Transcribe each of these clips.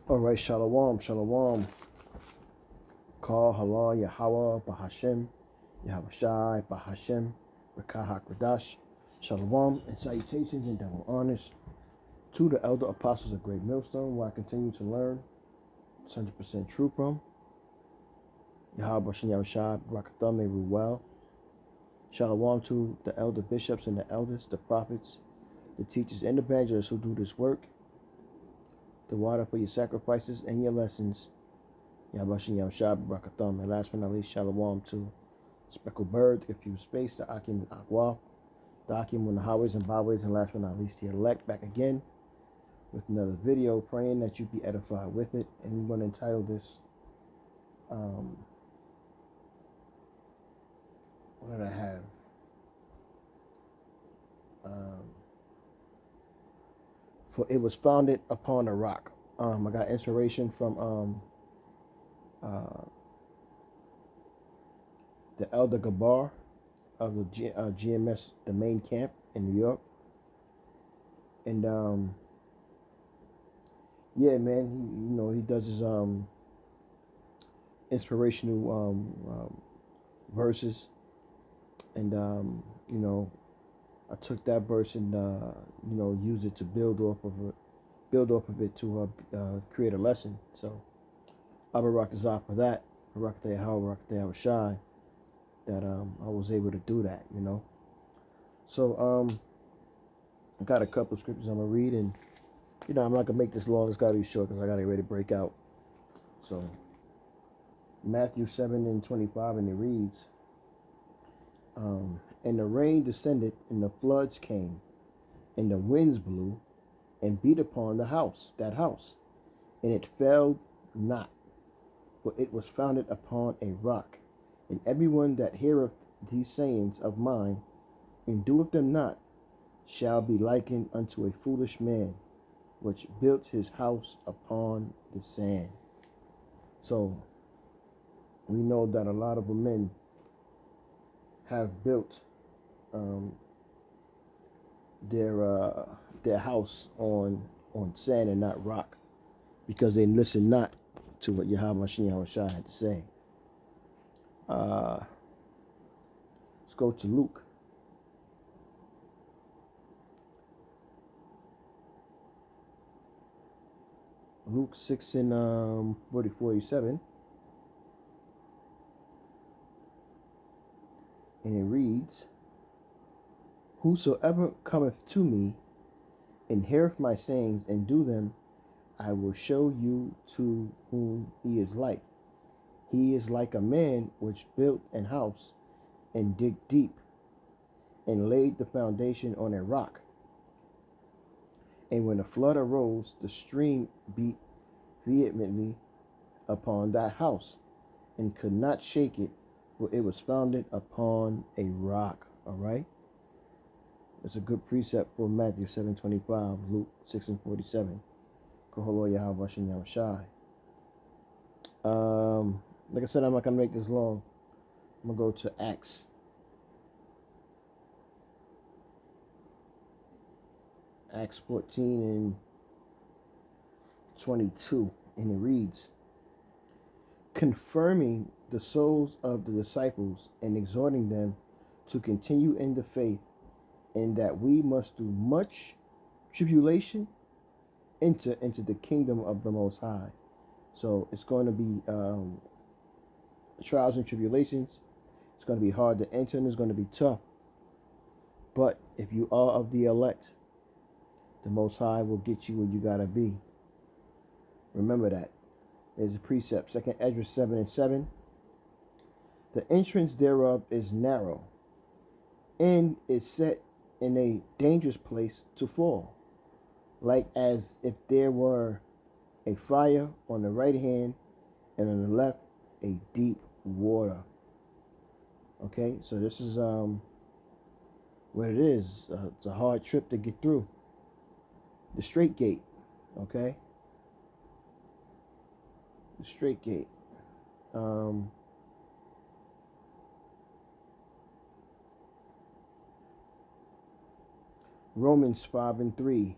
All right, Shalom, Shalom. Call Halal Yahweh Bahashem, Yahushai Bahashem, Rekahak Radash. Shalom and salutations and double honors to the elder apostles of Great Millstone, where I continue to learn 100% true from. Yahweh Bashem Yahushai, Barakathah, may rule well. Shalom to the elder bishops and the elders, the prophets, the teachers, and the evangelists who do this work. The water for your sacrifices and your lessons. Yahbashin Yahushua Barakatham. And last but not least, Shalom to Speckled Bird, the Confused Space, the Akim and Aqua, the Akim on the highways and byways, and last but not least, the elect back again with another video, praying that you be edified with it. And we're going to entitle this, what did I have? For it was founded upon a rock. I got inspiration from the Elder Gabar of the GMS, the main camp in New York. And yeah, man, he does his inspirational verses, and I took that verse and used it to build off of it to create a lesson. So I Barak Zah for that, Barak Shy, that I was able to do that, So I got a couple of scriptures I'm gonna read, and I'm not gonna make this long. It's gotta be short because I gotta ready to break out. So Matthew 7:25, and it reads, and the rain descended, and the floods came, and the winds blew, and beat upon that house, and it fell not, for it was founded upon a rock. And everyone that heareth these sayings of mine, and doeth them not, shall be likened unto a foolish man, which built his house upon the sand. So we know that a lot of men have built their house on sand and not rock, because they listen not to what Yahweh Shai had to say. Let's go to Luke. Luke 6 and 47. And it reads, whosoever cometh to me, and heareth my sayings, and do them, I will show you to whom he is like. He is like a man which built an house, and digged deep, and laid the foundation on a rock. And when a flood arose, the stream beat vehemently upon that house, and could not shake it, for it was founded upon a rock. All right? It's a good precept for Matthew 7:25, Luke 6 and 47. Koholo Yahweh Shem Yahushai. Like I said, I'm not going to make this long. I'm going to go to Acts. Acts 14 and 22. And it reads, confirming the souls of the disciples and exhorting them to continue in the faith, and that we must through much tribulation enter into the kingdom of the Most High. So it's going to be trials and tribulations. It's going to be hard to enter, and it's going to be tough. But if you are of the elect, the Most High will get you where you got to be. Remember that. There's a precept, 2 Ezra 7 and 7. The entrance thereof is narrow, and is set in a dangerous place to fall, like as if there were a fire on the right hand, and on the left a deep water. Okay, so this is what it is. It's a hard trip to get through. The straight gate. Okay, the straight gate. Romans 5 and 3.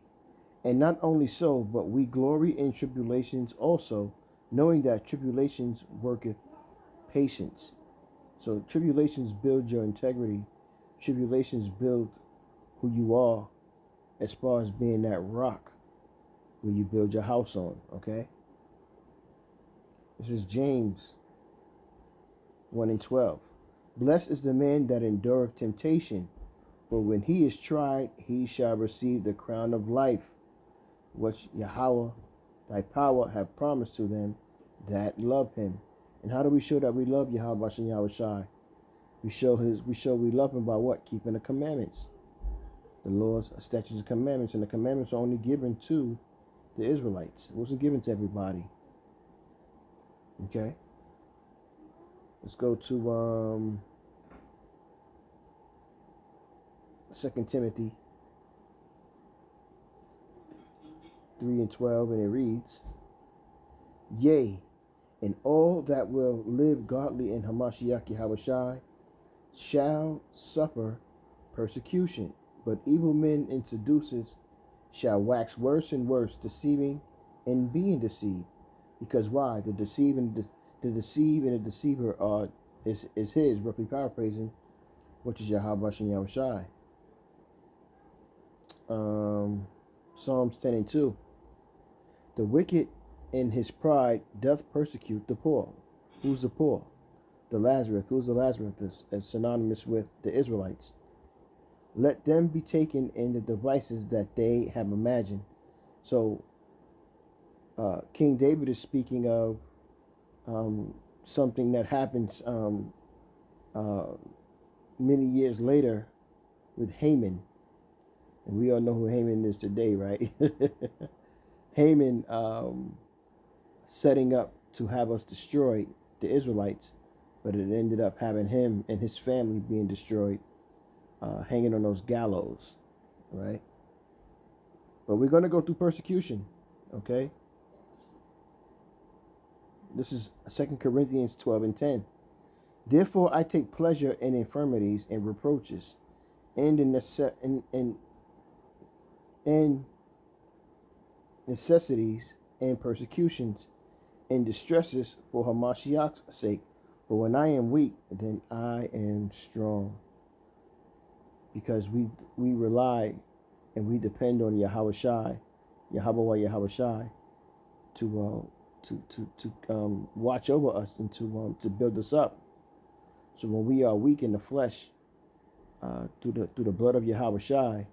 And not only so, but we glory in tribulations also, knowing that tribulations worketh patience. So tribulations build your integrity. Tribulations build who you are as far as being that rock where you build your house on, okay? This is James 1 and 12. Blessed is the man that endureth temptation, for when he is tried, he shall receive the crown of life, which Yahweh, thy power, have promised to them that love him. And how do we show that we love Yahweh Bashem Yahweh Shai? We show we love him by what? Keeping the commandments. The laws, statutes, and commandments. And the commandments are only given to the Israelites. It wasn't given to everybody. Okay? Let's go to 2 Timothy 3 and 12, and it reads, Yea, and all that will live godly in Hamashiach Yahushai shall suffer persecution, but evil men and seducers shall wax worse and worse, deceiving and being deceived. Because why? The deceive and the deceiver is his, roughly paraphrasing, which is Yahweh Shem Yahushai. Psalms 10 and 2. The wicked in his pride doth persecute the poor. Who's the poor? The Lazarus. Who's the Lazarus? As synonymous with the Israelites. Let them be taken in the devices that they have imagined. So King David is speaking of something that happens many years later with Haman. And we all know who Haman is today, right? Haman setting up to have us destroy the Israelites, but it ended up having him and his family being destroyed, hanging on those gallows, right? But we're going to go through persecution, okay? This is 2 Corinthians 12 and 10. Therefore I take pleasure in infirmities and reproaches, and in necessities and persecutions and distresses for Hamashiach's sake. For when I am weak, then I am strong. Because we rely and we depend on Yahweh Shai, Yahweh Shai, to watch over us and to build us up. So when we are weak in the flesh, through the blood of Yahweh Shai,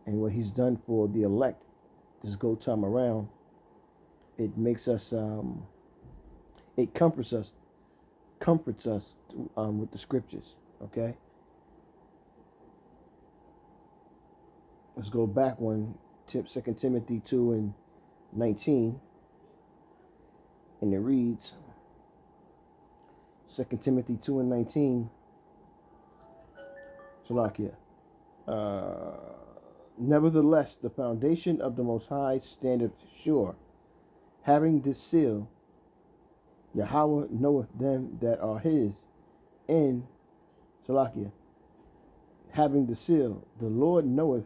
and what He's done for the elect, this go time around, it makes us, it comforts us with the scriptures. Okay. Let's go back one. 2 Timothy 2 and 19, and it reads, 2 Timothy 2 and 19, Shalakia. Nevertheless, the foundation of the Most High standeth sure, having this seal, Yahweh knoweth them that are his, and Shalakia, having the seal, the Lord knoweth,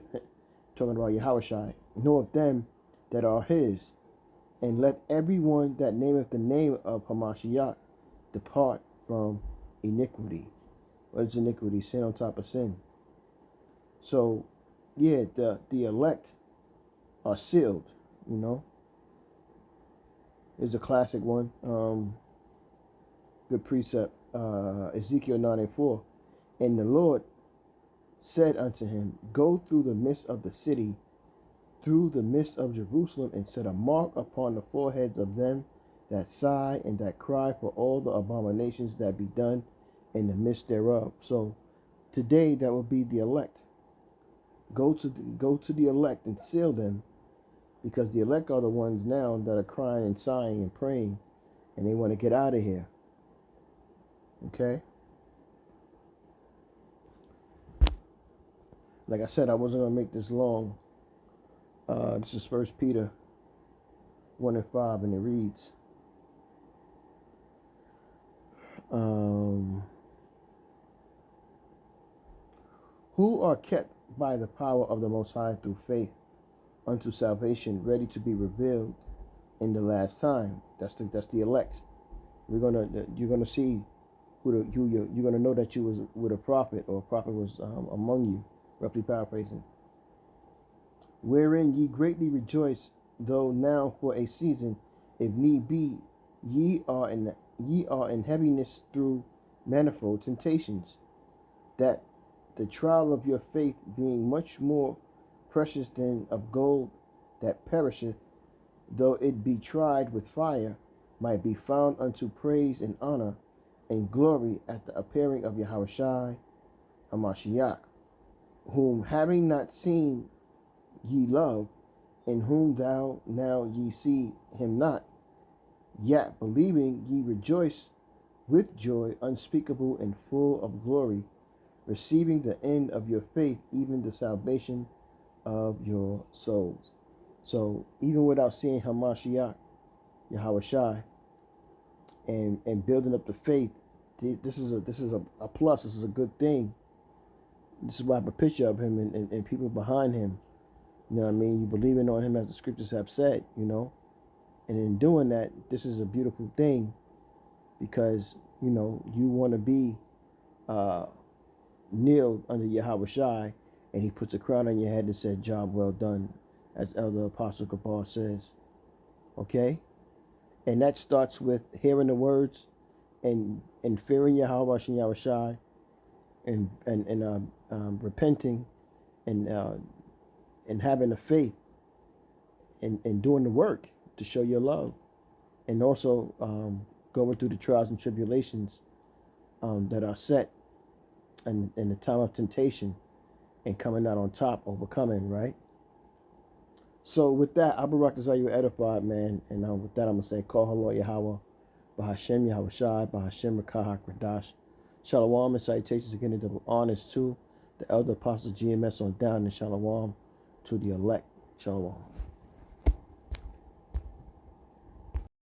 talking about Yahweh Shai, knoweth them that are his, and let everyone that nameth the name of Hamashiach depart from iniquity. What is iniquity? Sin on top of sin. So, yeah, the elect are sealed, you know. There's a classic one, good precept, Ezekiel 9 and 4. And the Lord said unto him, Go through the midst of the city, through the midst of Jerusalem, and set a mark upon the foreheads of them that sigh and that cry for all the abominations that be done in the midst thereof. So today that will be the elect. Go to the elect and seal them, because the elect are the ones now that are crying and sighing and praying, and they want to get out of here. Okay? Like I said, I wasn't going to make this long. This is 1 Peter 1 and 5, and it reads, who are kept by the power of the Most High through faith unto salvation, ready to be revealed in the last time. That's the elect. You're gonna see you're gonna know that you was with a prophet, or a prophet was among you. Roughly paraphrasing. Wherein ye greatly rejoice, though now for a season, if need be, ye are in heaviness through manifold temptations, that the trial of your faith, being much more precious than of gold that perisheth, though it be tried with fire, might be found unto praise and honor and glory at the appearing of Yahushua HaMashiach, whom having not seen ye love, in whom thou now ye see him not, yet believing ye rejoice with joy unspeakable and full of glory, receiving the end of your faith, even the salvation of your souls. So even without seeing Hamashiach, Yahushua, and building up the faith, this is a plus. This is a good thing. This is why I have a picture of him and people behind him. You know what I mean? You believing on him as the scriptures have said, and in doing that, this is a beautiful thing, because you want to be kneeled under Yahushua, and he puts a crown on your head and says, "Job well done," as Elder Apostle Gabar says. Okay, and that starts with hearing the words and fearing Yahushua and repenting and having the faith and doing the work to show your love, and also going through the trials and tribulations that are set in the time of temptation, and coming out on top, overcoming, right? So with that, Abarak is how you edified, man. And with that, I'm going to say, Call Halal Yahweh, Bahashem Yahushai, Bahashem Rakah HaKradash. Shalom and salutations again in double honors to the Elder Apostle GMS on down, and shalom to the elect. Shalom.